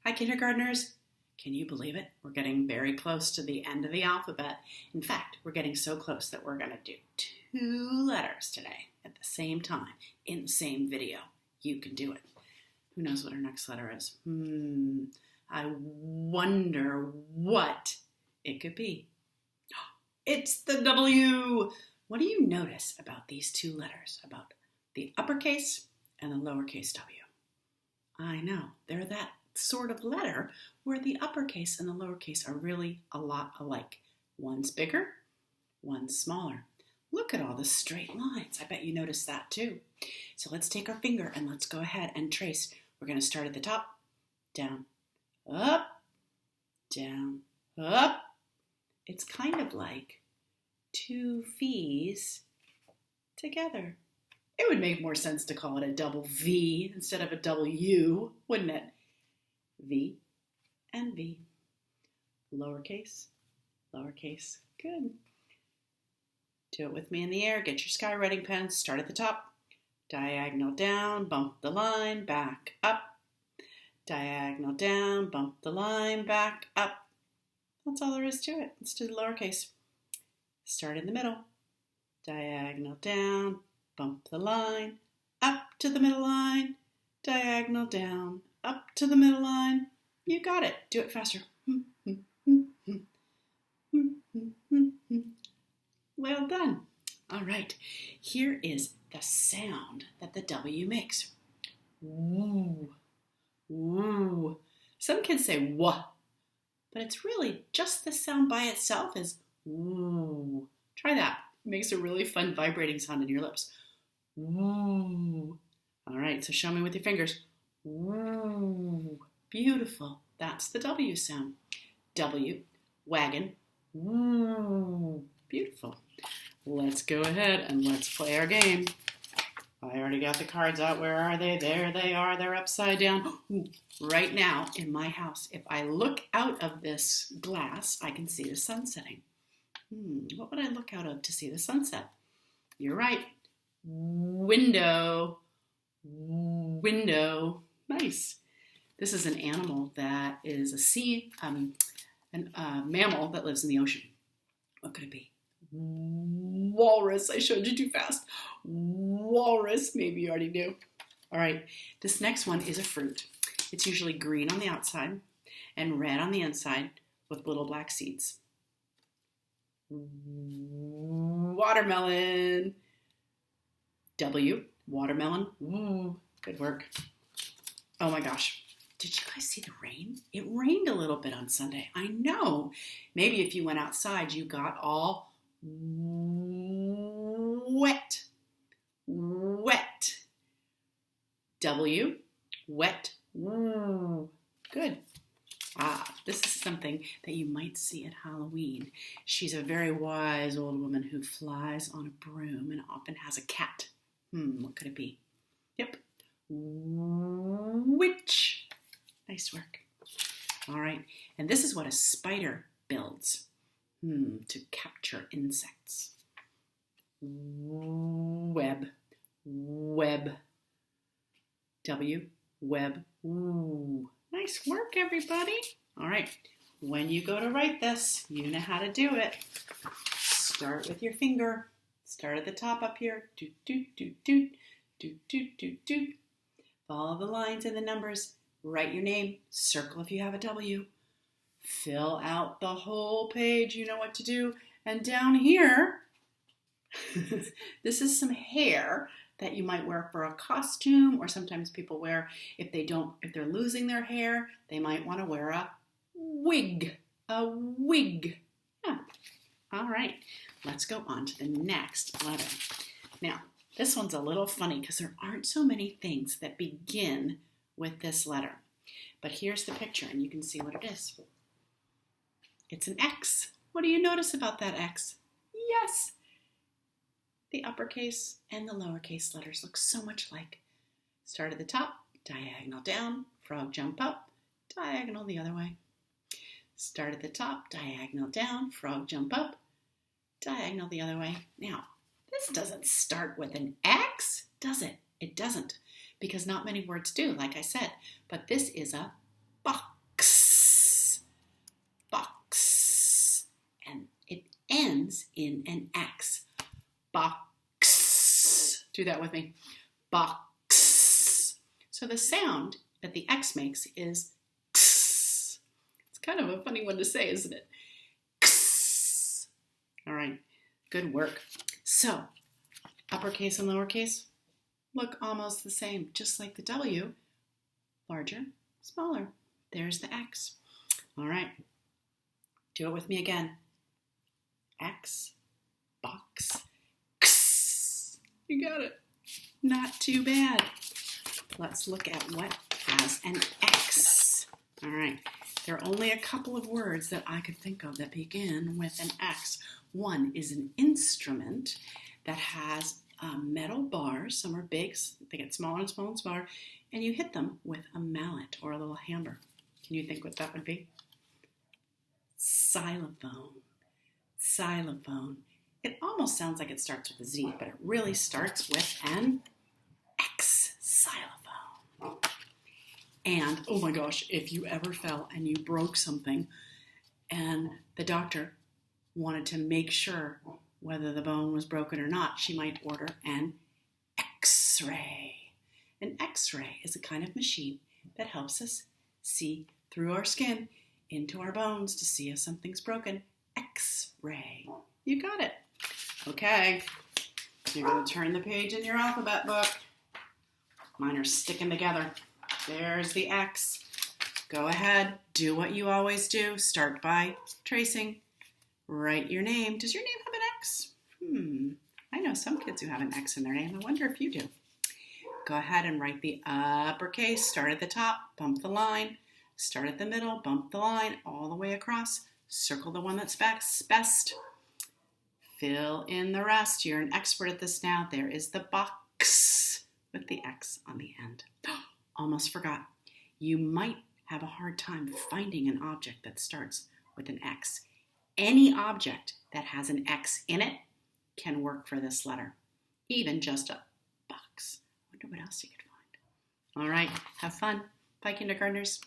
Hi, kindergartners. Can you believe it? We're getting very close to the end of the alphabet. In fact, we're getting so close that we're going to do 2 letters today at the same time in the same video. You can do it. Who knows what our next letter is? I wonder what it could be. It's the W. What do you notice about these 2 letters, about the uppercase and the lowercase w? I know, they're that sort of letter where the uppercase and the lowercase are really a lot alike. One's bigger, one's smaller. Look at all the straight lines. I bet you noticed that too. So let's take our finger and let's go ahead and trace. We're going to start at the top, down, up, down, up. It's kind of like 2 V's together. It would make more sense to call it a double V instead of a W, wouldn't it? V and V. Lowercase, lowercase. Good. Do it with me in the air. Get your sky writing pen. Start at the top. Diagonal down, bump the line, back up. Diagonal down, bump the line, back up. That's all there is to it. Let's do the lowercase. Start in the middle. Diagonal down, bump the line, up to the middle line, diagonal down, up to the middle line. You got it. Do it faster. Well done. All right. Here is the sound that the W makes. Woo. Woo. Some kids say wah, but it's really just the sound by itself is woo. Try that. It makes a really fun vibrating sound in your lips. Woo. All right, so show me with your fingers. Woo. Beautiful. That's the W sound. W, wagon. Woo. Beautiful. Let's go ahead and let's play our game. I already got the cards out. Where are they? There they are. They're upside down. Ooh. Right now in my house, if I look out of this glass, I can see the sun setting. What would I look out of to see the sunset? You're right. Window. Window. Nice. This is an animal that is a mammal that lives in the ocean. What could it be? Walrus. I showed you too fast. Walrus. Maybe you already knew. All right. This next one is a fruit. It's usually green on the outside and red on the inside with little black seeds. Watermelon. W, watermelon. Ooh, good work. Oh my gosh. Did you guys see the rain? It rained a little bit on Sunday. I know. Maybe if you went outside, you got all wet. Wet. W, wet. Ooh, good. This is something that you might see at Halloween. She's a very wise old woman who flies on a broom and often has a cat. What could it be? Yep. Witch. Nice work. All right. And this is what a spider builds to capture insects. Web. Web. W. Web. Ooh. Nice work, everybody. All right. When you go to write this, you know how to do it. Start with your finger. Start at the top up here. Doot, doot, doot, doot. Doot, doot, doot, doot. Follow the lines and the numbers. Write your name. Circle if you have a W. Fill out the whole page. You know what to do. And down here, this is some hair that you might wear for a costume, or sometimes people wear, if they're losing their hair, they might want to wear a wig. A wig. Yeah. All right. Let's go on to the next letter. Now, this one's a little funny because there aren't so many things that begin with this letter. But here's the picture, and you can see what it is. It's an X. What do you notice about that X? Yes. The uppercase and the lowercase letters look so much alike. Start at the top, diagonal down, frog jump up, diagonal the other way. Start at the top, diagonal down, frog jump up, diagonal the other way. Now, this doesn't start with an X, does it? It doesn't, because not many words do, like I said. But this is a ba. ends in an X. Box. Do that with me. Box. So the sound that the X makes is X. It's kind of a funny one to say, isn't it? X. All right, good work. So, uppercase and lowercase look almost the same, just like the W, larger, smaller. There's the X. All right, do it with me again. X, box, X. You got it. Not too bad. Let's look at what has an X. All right, there are only a couple of words that I could think of that begin with an X. One is an instrument that has metal bars. Some are big, they get smaller and smaller and smaller, and you hit them with a mallet or a little hammer. Can you think what that would be? Xylophone. Xylophone. It almost sounds like it starts with a Z, but it really starts with an X. Xylophone. And, oh my gosh, if you ever fell and you broke something and the doctor wanted to make sure whether the bone was broken or not, she might order an X-ray. An X-ray is a kind of machine that helps us see through our skin into our bones to see if something's broken. X-ray. You got it. Okay, so you're going to turn the page in your alphabet book. Mine are sticking together. There's the X. Go ahead, do what you always do. Start by tracing. Write your name. Does your name have an X? I know some kids who have an X in their name. I wonder if you do. Go ahead and write the uppercase. Start at the top, bump the line. Start at the middle, bump the line all the way across. Circle the one that's best. Fill in the rest. You're an expert at this now. There is the box with the X on the end. Almost forgot. You might have a hard time finding an object that starts with an X. Any object that has an X in it can work for this letter. Even just a box. I wonder what else you could find. All right, have fun. Bye, kindergartners.